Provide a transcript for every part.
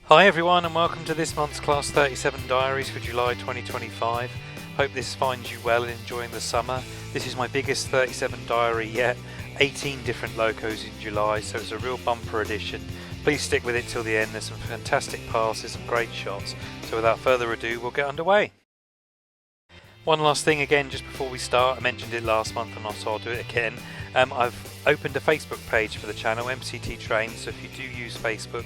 Hi everyone and welcome to this month's Class 37 Diaries for July 2025. Hope this finds you well and enjoying the summer. This is my biggest 37 diary yet, 18 different locos in July, so it's a real bumper edition. Please stick with it till the end, there's some fantastic passes and great shots. So without further ado, we'll get underway. One last thing again just before we start, I mentioned it last month and also I'll do it again. I've opened a Facebook page for the channel, MCT Trains, so if you do use Facebook,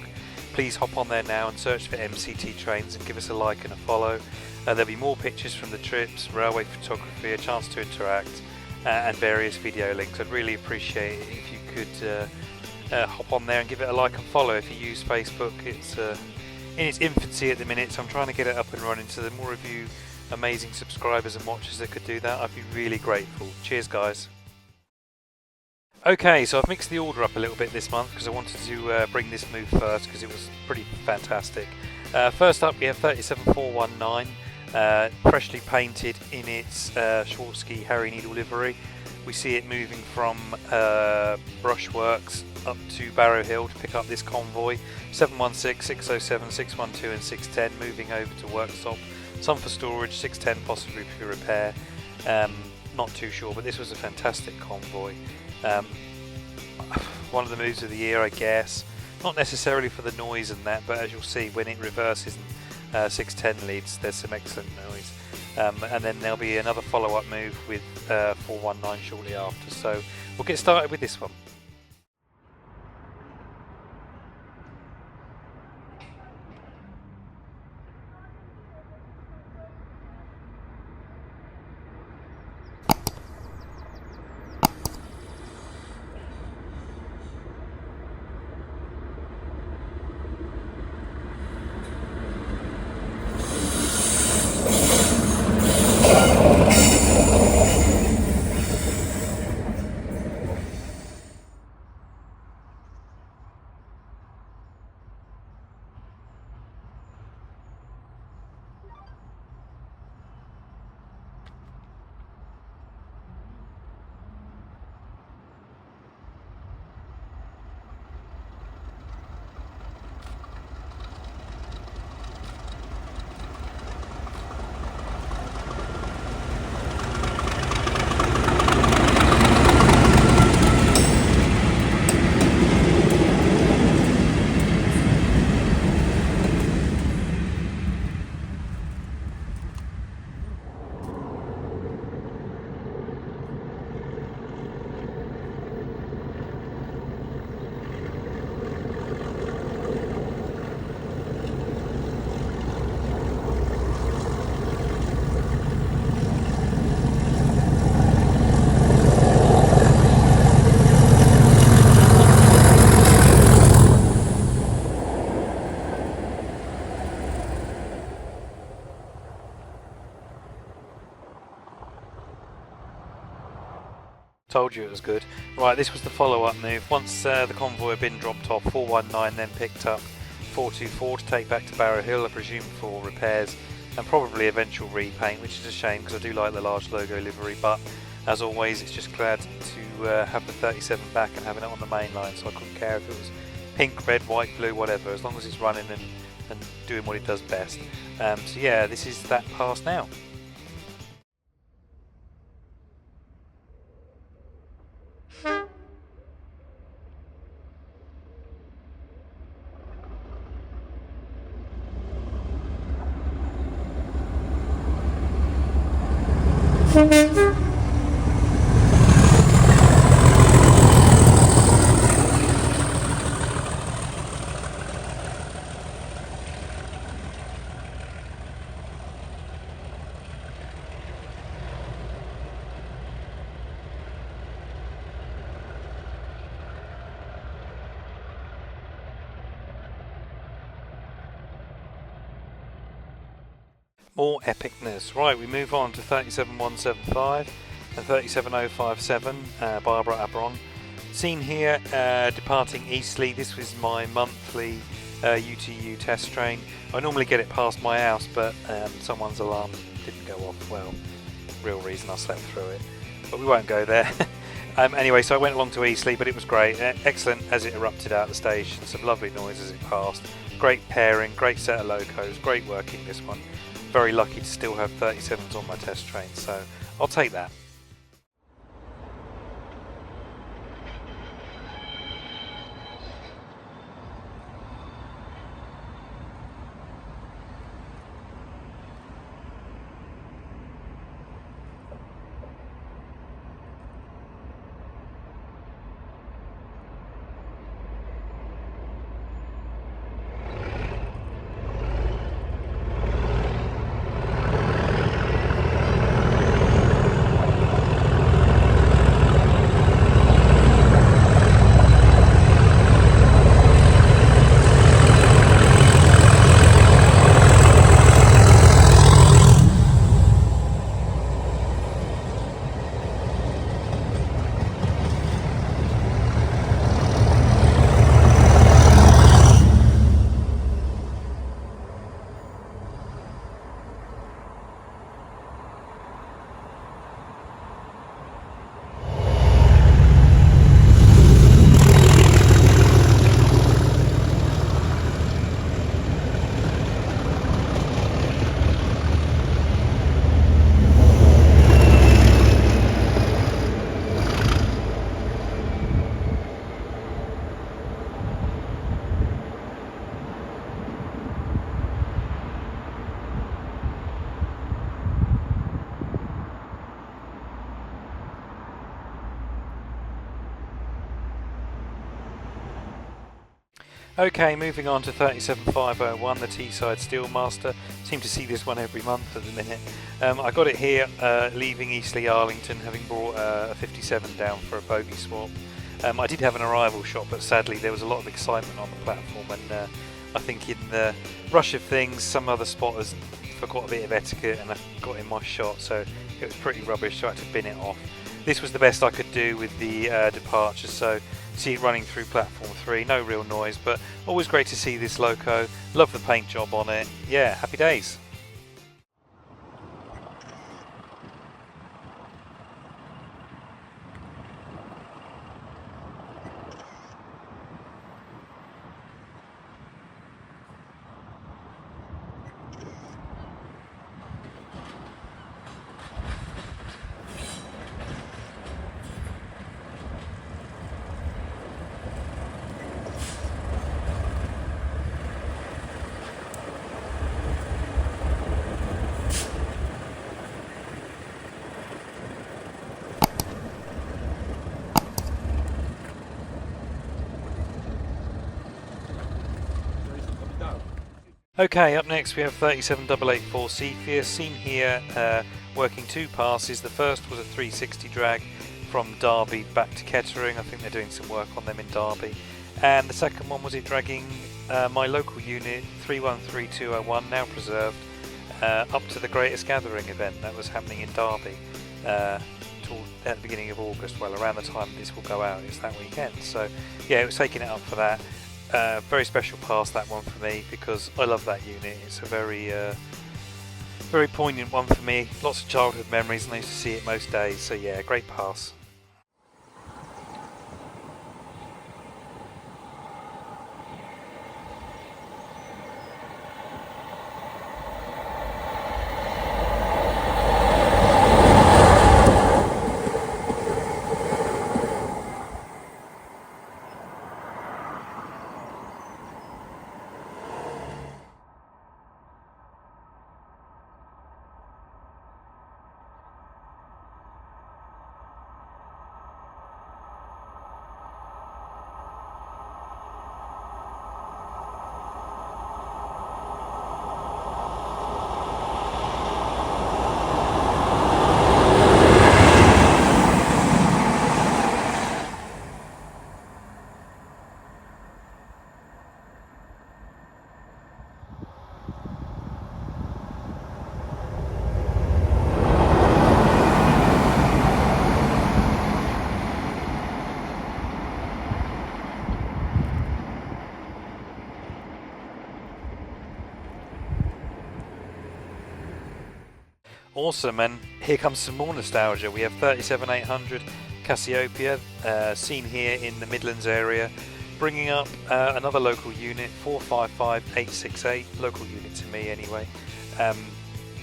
please hop on there now and search for MCT Trains and give us a like and a follow. There'll be more pictures from the trips, railway photography, a chance to interact, and various video links. I'd really appreciate it if you could hop on there and give it a like and follow. If you use Facebook, it's in its infancy at the minute, so I'm trying to get it up and running. So the more of you amazing subscribers and watchers that could do that, I'd be really grateful. Cheers guys. Okay, so I've mixed the order up a little bit this month because I wanted to bring this move first because it was pretty fantastic. First up we have 37419, freshly painted in its short ski Harry Needle livery. We see it moving from Brushworks up to Barrow Hill to pick up this convoy. 716, 607, 612 and 610 moving over to Workstop. Some for storage, 610 possibly for repair. Not too sure, but this was a fantastic convoy. One of the moves of the year, I guess. Not necessarily for the noise and that, but as you'll see when it reverses and 610 leads, there's some excellent noise. And then there'll be another follow-up move with 419 shortly after. So we'll get started with this one. Told you it was good. Right, this was the follow-up move. Once the convoy had been dropped off, 419 then picked up 424 to take back to Barrow Hill, I presume for repairs and probably eventual repaint, which is a shame because I do like the large logo livery, but as always it's just glad to have the 37 back and having it on the main line, so I couldn't care if it was pink, red, white, blue, whatever, as long as it's running and doing what it does best. So yeah, this is that pass now. More epicness. Right, we move on to 37175 and 37057, Barbara Abron. Seen here departing easterly. This was my monthly UTU test train. I normally get it past my house, but someone's alarm didn't go off. Well, real reason I slept through it, but we won't go there. Anyway, so I went along to Eastleigh, but it was great. Excellent as it erupted out the station. Some lovely noise as it passed. Great pairing, great set of locos, great working this one. Very lucky to still have 37s on my test train, so I'll take that. Okay, moving on to 37501, the T-side Steelmaster. Seem to see this one every month at the minute. I got it here leaving Eastleigh Arlington, having brought a 57 down for a bogie swap. I did have an arrival shot, but sadly there was a lot of excitement on the platform, and I think in the rush of things some other spotters forgot a bit of etiquette and I got in my shot, so it was pretty rubbish, so I had to bin it off. This was the best I could do with the departure, so see it running through platform 3, no real noise, but always great to see this loco. Love the paint job on it. Yeah, happy days. Okay, up next we have 37884 Cepheus, seen here working two passes. The first was a 360 drag from Derby back to Kettering. I think they're doing some work on them in Derby. And the second one was it dragging my local unit 313201, now preserved, up to the Greatest Gathering event that was happening in Derby at the beginning of August. Well, around the time this will go out, it's that weekend. So yeah, it was taking it up for that. Very special pass, that one for me, because I love that unit. It's a very very poignant one for me. Lots of childhood memories, and I used to see it most days, so yeah, great pass. Awesome, and here comes some more nostalgia. We have 37800 Cassiopeia, seen here in the Midlands area, bringing up another local unit, 455868, local unit to me anyway,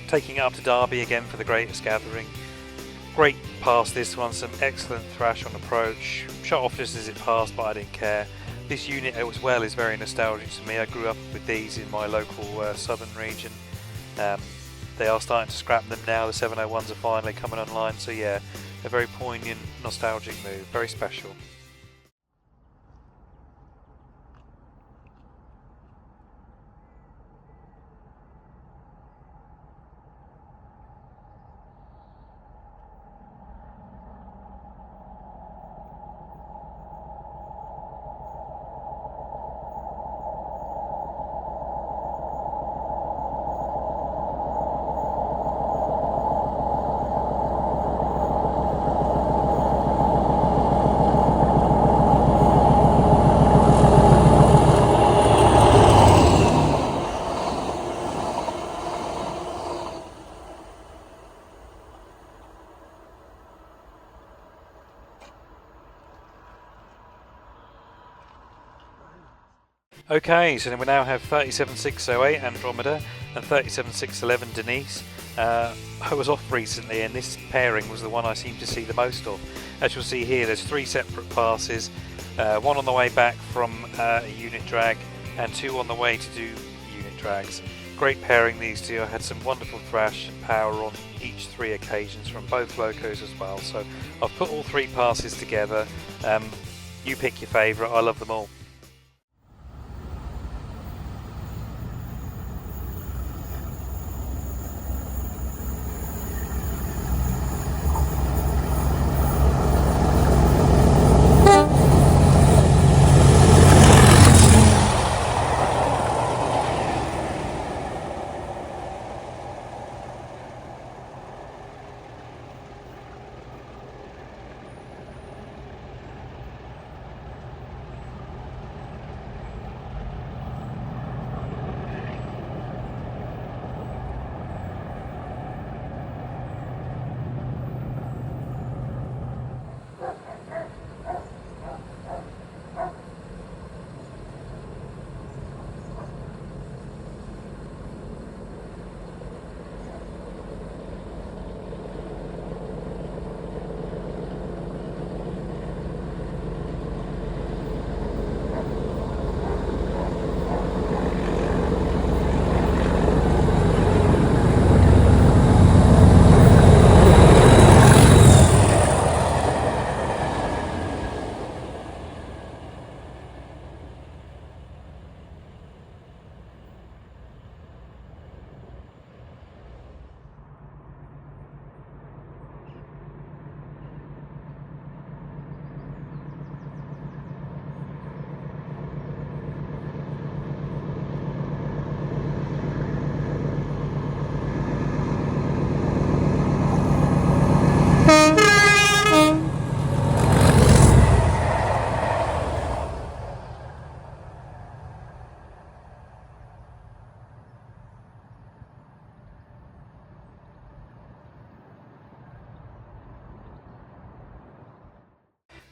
taking it up to Derby again for the Greatest Gathering. Great pass this one, some excellent thrash on approach, shut off just as it passed but I didn't care. This unit as well is very nostalgic to me. I grew up with these in my local southern region. They are starting to scrap them now, the 701s are finally coming online, so yeah, a very poignant, nostalgic move, very special. Okay, so then we now have 37608 Andromeda and 37611 Denise. I was off recently and this pairing was the one I seem to see the most of. As you'll see here, there's 3 separate passes, one on the way back from a unit drag and 2 on the way to do unit drags. Great pairing these two. I had some wonderful thrash and power on each 3 occasions from both locos as well. So I've put all 3 passes together. You pick your favourite, I love them all.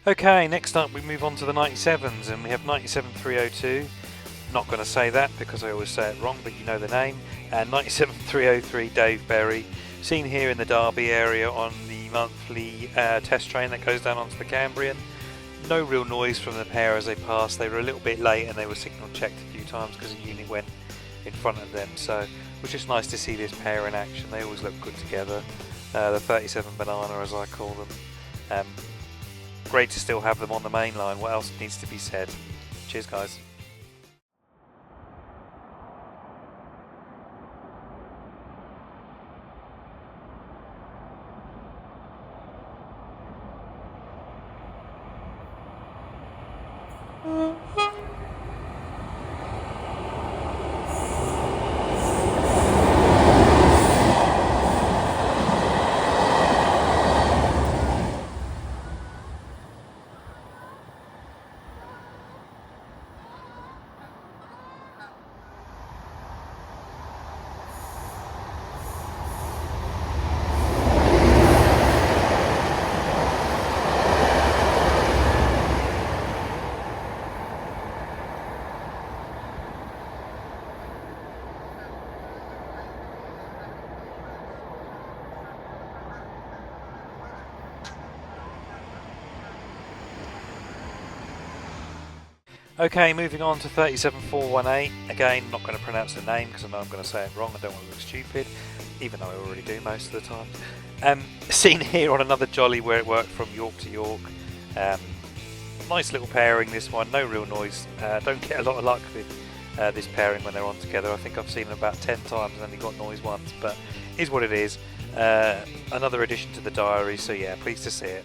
Okay, next up we move on to the 97s and we have 97302. Not going to say that because I always say it wrong, but you know the name. And 97303 Dave Berry, seen here in the Derby area on the monthly test train that goes down onto the Cambrian. No real noise from the pair as they passed. They were a little bit late and they were signal checked a few times because a unit went in front of them. So it was just nice to see this pair in action. They always look good together. The 37 Banana as I call them. Great to still have them on the main line. What else needs to be said? Cheers guys. Okay, moving on to 37418. Again, not going to pronounce the name because I know I'm going to say it wrong. I don't want to look stupid, even though I already do most of the time. Seen here on another jolly where it worked from York to York. Nice little pairing, this one. No real noise. Don't get a lot of luck with this pairing when they're on together. I think I've seen them about 10 times and only got noise once, but is what it is. Another addition to the diary, so yeah, pleased to see it.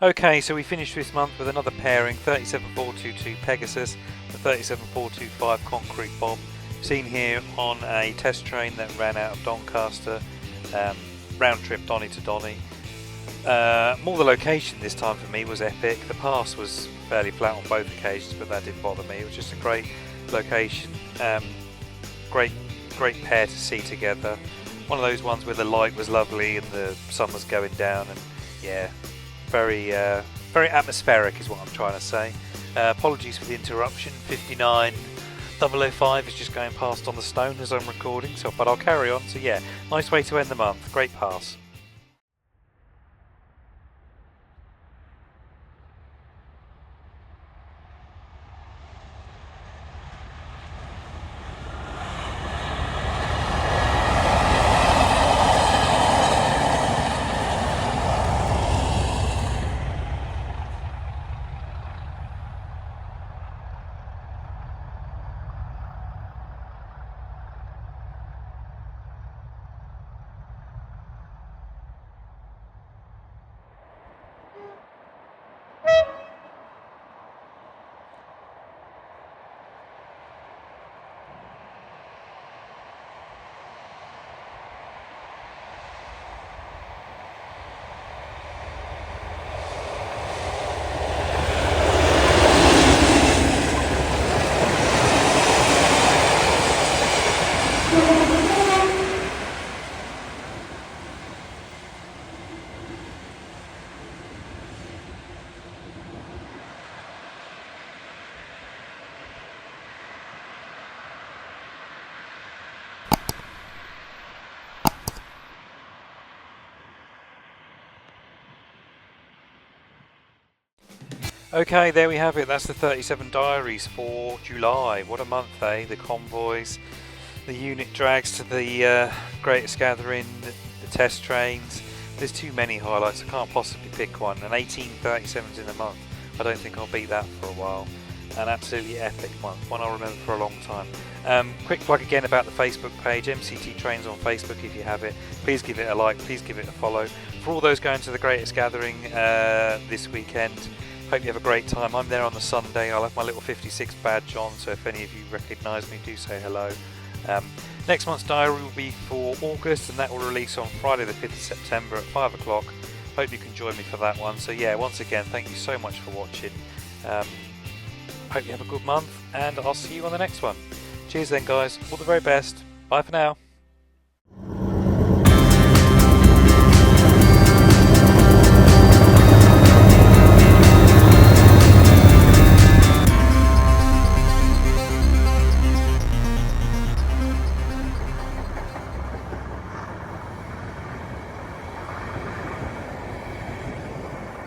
Okay, so we finished this month with another pairing, 37422 Pegasus, the 37425 Concrete Bomb, seen here on a test train that ran out of Doncaster, round trip Donny to Donny. More the location this time for me was epic. The pass was fairly flat on both occasions, but that didn't bother me. It was just a great location, great pair to see together. One of those ones where the light was lovely and the sun was going down, and yeah, very atmospheric is what I'm trying to say. Apologies for the interruption. 59005 is just going past on the stone as I'm recording, but I'll carry on. So yeah, nice way to end the month. Great pass. Okay, there we have it. That's the 37 diaries for July. What a month, eh? The convoys, the unit drags to the greatest gathering, the test trains. There's too many highlights. I can't possibly pick one. And 18 37s in a month. I don't think I'll beat that for a while. An absolutely epic month, one I'll remember for a long time. Quick plug again about the Facebook page, MCT Trains on Facebook if you have it. Please give it a like, please give it a follow. For all those going to the greatest gathering this weekend, hope you have a great time. I'm there on the Sunday. I'll have my little 56 badge on, so if any of you recognise me, do say hello. Next month's diary will be for August, and that will release on Friday the 5th of September at 5 o'clock. Hope you can join me for that one. So yeah, once again, thank you so much for watching. Hope you have a good month, and I'll see you on the next one. Cheers then, guys. All the very best. Bye for now.